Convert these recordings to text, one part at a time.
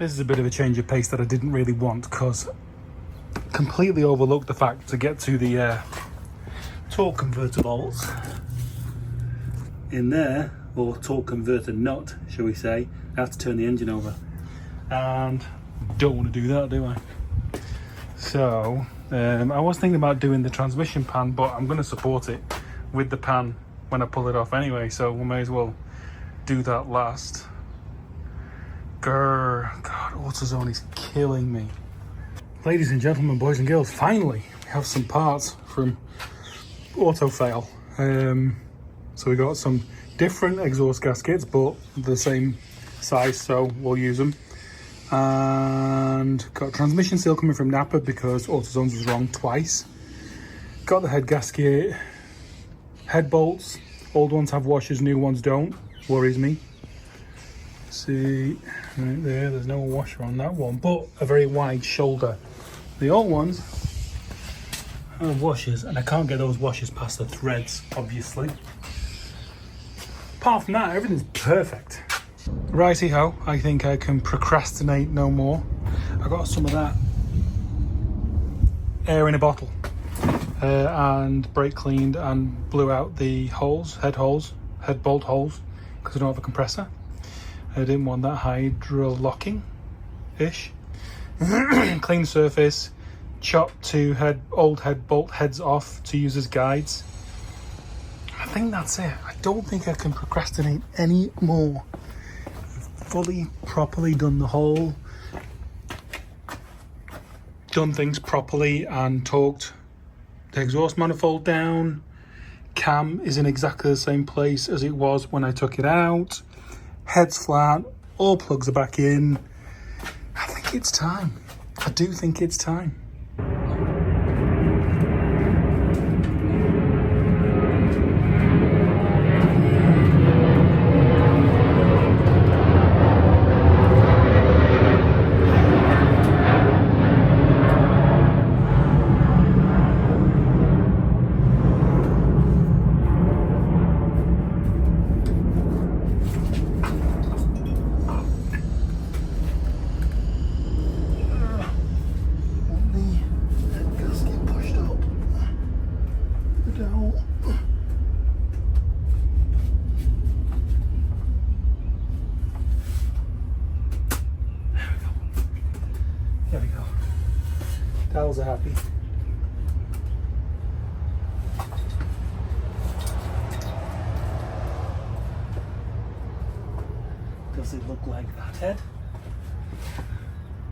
This is a bit of a change of pace that I didn't really want, because completely overlooked the fact to get to the torque converter bolts in there, or torque converter nut, shall we say. I have to turn the engine over, and don't want to do that, do I? So I was thinking about doing the transmission pan, but I'm going to support it with the pan when I pull it off anyway, so we may as well do that last. Grr, God, AutoZone is killing me. Ladies and gentlemen, boys and girls, finally we have some parts from AutoFail. So we got some different exhaust gaskets, but the same size, so we'll use them. And got a transmission seal coming from Napa because AutoZone's was wrong twice. Got the head gasket, head bolts. Old ones have washers, new ones don't. Worries me. See, right there, there's no washer on that one, but a very wide shoulder. The old ones have washers, and I can't get those washers past the threads, obviously. Apart from that, everything's perfect. Righty ho, I think I can procrastinate no more. I got some of that air in a bottle and brake cleaned and blew out the holes, head bolt holes, because I don't have a compressor. I didn't want that hydro locking-ish. Clean the surface, chopped two old head bolt heads off to use as guides. I think that's it. I don't think I can procrastinate any more. Fully, properly done things properly and torqued the exhaust manifold down. Cam is in exactly the same place as it was when I took it out. Head's flat, all plugs are back in. I think it's time. I do think it's time. There we go. Towels are happy. Does it look like that head?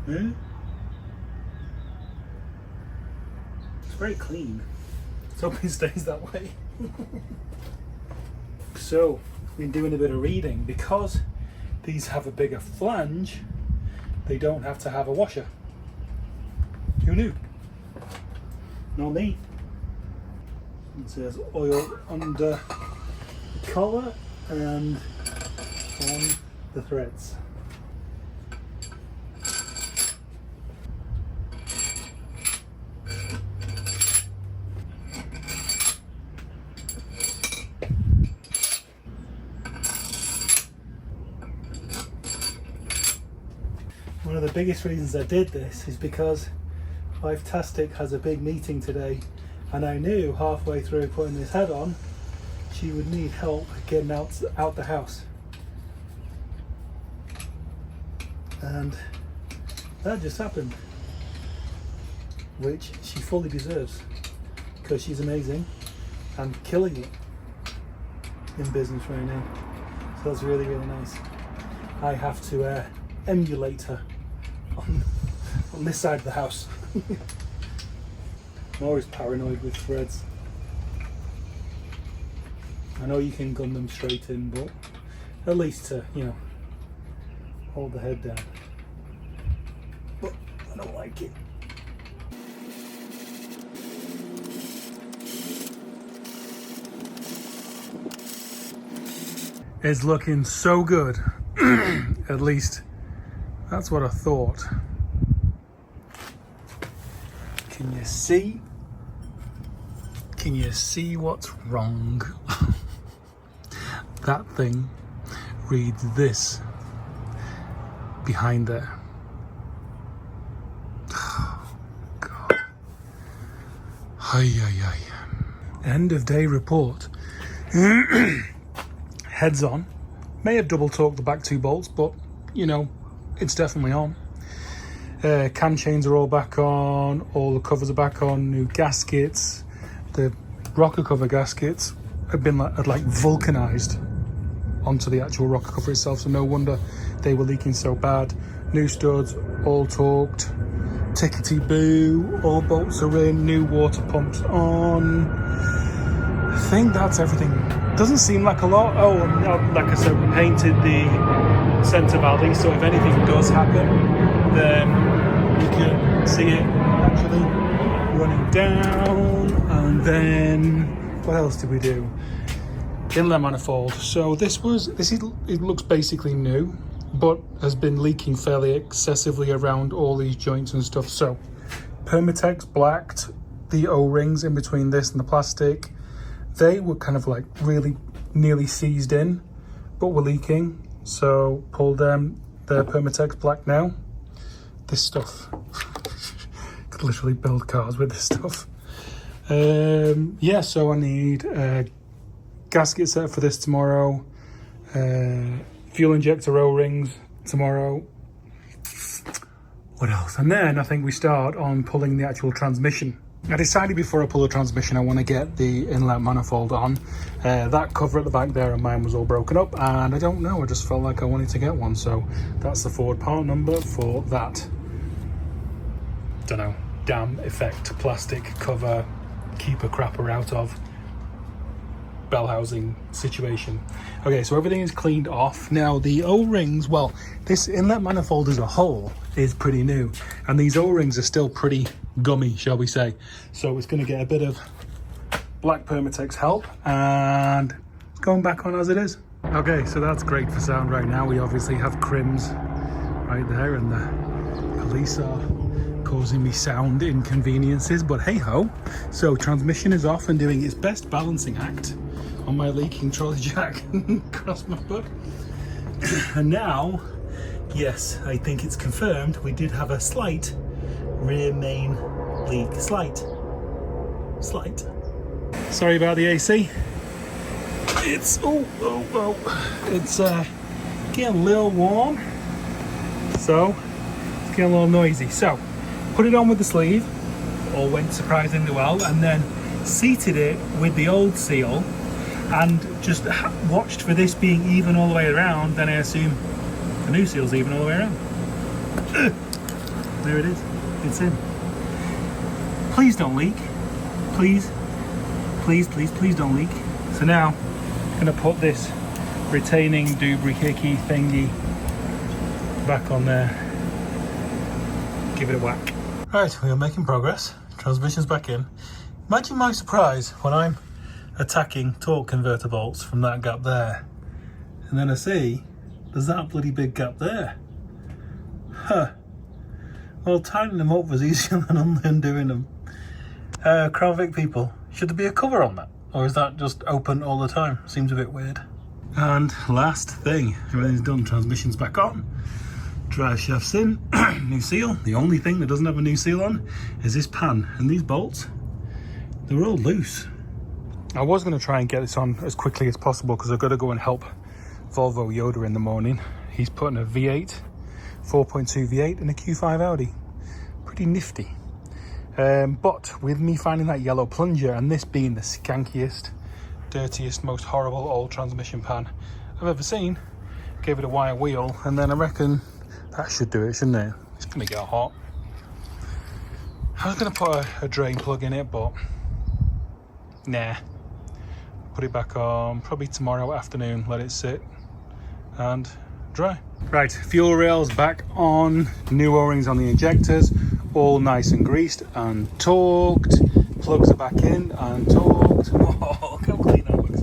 Hmm? It's very clean. Let's hope it stays that way. So, been doing a bit of reading. Because these have a bigger flange, they don't have to have a washer. Who knew? Not me. It says oil under the collar and on the threads. One of the biggest reasons I did this is because Tastic has a big meeting today, and I knew halfway through putting this head on she would need help getting out the house, and that just happened, which she fully deserves because she's amazing and killing it in business right now. So that's really, really nice. I have to emulate her on this side of the house. I'm always paranoid with threads. I know you can gun them straight in, but at least to, hold the head down. But I don't like it. It's looking so good. At least that's what I thought. Can you see? Can you see what's wrong? That thing reads this behind there. End of day report. Heads on. May have double torqued the back two bolts, but you know, it's definitely on. Cam chains are all back on, all the covers are back on, new gaskets. The rocker cover gaskets have been like vulcanized onto the actual rocker cover itself, so no wonder they were leaking so bad. New studs, all torqued, tickety boo, all bolts are in, new water pumps on. I think that's everything. Doesn't seem like a lot. Oh, and like I said, we painted the centre valley, so if anything does happen, then you can see it actually running down. And then what else did we do? Inlet manifold. So it looks basically new, but has been leaking fairly excessively around all these joints and stuff. So Permatex blacked the O-rings in between this and the plastic. They were kind of like really nearly seized in, but were leaking. So pulled them. They're Permatex black now. This stuff could literally build cars with this stuff. Yeah, so I need a gasket set for this tomorrow. Fuel injector O-rings tomorrow. What else? And then I think we start on pulling the actual transmission. I decided before I pull the transmission I want to get the inlet manifold on. That cover at the back there of mine was all broken up, and I don't know, I just felt like I wanted to get one, so that's the forward part number for that. Don't know, damn effect plastic cover keeper crapper out of bell housing situation. Okay, so everything is cleaned off. Now the O-rings, well, this inlet manifold as a whole is pretty new, and these O-rings are still pretty gummy, shall we say. So it's going to get a bit of black Permatex help, and it's going back on as it is. Okay, so that's great for sound right now. We obviously have crims right there, and the police are causing me sound inconveniences, but hey ho. So transmission is off and doing its best balancing act on my leaking trolley jack. Cross my foot. And now, yes, I think it's confirmed, we did have a slight rear main leak. Slight. Sorry about the AC. It's it's getting a little warm, so it's getting a little noisy. So put it on with the sleeve, all went surprisingly well, and then seated it with the old seal and just watched for this being even all the way around. Then I assume the new seal's even all the way around. There it is, it's in. Please don't leak. Please don't leak. So now I'm gonna put this retaining doohickey thingy back on there. Give it a whack. Right, we are making progress. Transmission's back in. Imagine my surprise when I'm attacking torque converter bolts from that gap there, and then I see there's that bloody big gap there. Huh. Well, tightening them up was easier than undoing them. Crown Vic people, should there be a cover on that? Or is that just open all the time? Seems a bit weird. And last thing, everything's done, transmission's back on. Drive shaft's in, new seal. The only thing that doesn't have a new seal on is this pan. And these bolts, they're all loose. I was going to try and get this on as quickly as possible because I've got to go and help Volvo Yoda in the morning. He's putting a V8, 4.2 V8 in a Q5 Audi. Pretty nifty. But with me finding that yellow plunger and this being the skankiest, dirtiest, most horrible old transmission pan I've ever seen, gave it a wire wheel, and then I reckon that should do it, shouldn't it? It's going to get hot. I was going to put a drain plug in it, but nah. Put it back on probably tomorrow afternoon, let it sit and dry. Right, fuel rails back on, new O-rings on the injectors, all nice and greased and torqued. Plugs are back in and torqued. Oh, look how clean that looks.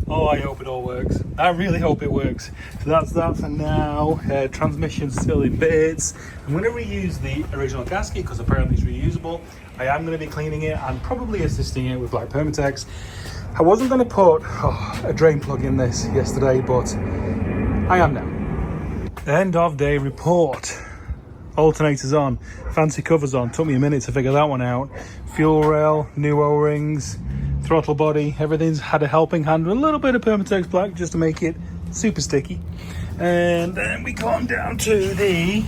Oh, I hope it all works. I really hope it works. So that's that for now. Transmission's still in bits. I'm going to reuse the original gasket because apparently it's reusable. I am going to be cleaning it and probably assisting it with black Permatex. I wasn't going to put a drain plug in this yesterday, but I am now. End of day report. alternators on, fancy covers on. Took me a minute to figure that one out. Fuel rail, new O-rings, throttle body, everything's had a helping hand with a little bit of Permatex black just to make it super sticky. And then we come down to the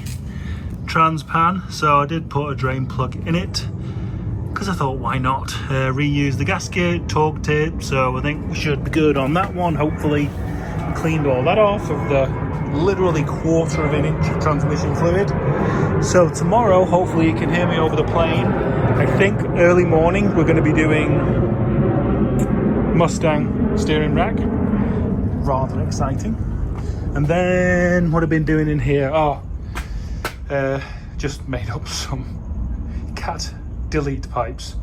trans pan. So I did put a drain plug in it because I thought, why not? Reuse the gasket, torqued it, so I think we should be good on that one. Hopefully cleaned all that off of the literally 1/4 of an inch of transmission fluid. So tomorrow, hopefully you can hear me over the plane. I think early morning we're going to be doing Mustang steering rack. Rather exciting. And then what I've been doing in here, just made up some cat delete pipes,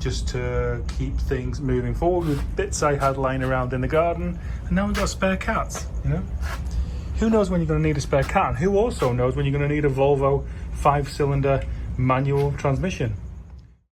just to keep things moving forward with bits I had lying around in the garden. And now we've got spare cats, you know. Who knows when you're going to need a spare cat? And who also knows when you're going to need a Volvo 5-cylinder manual transmission?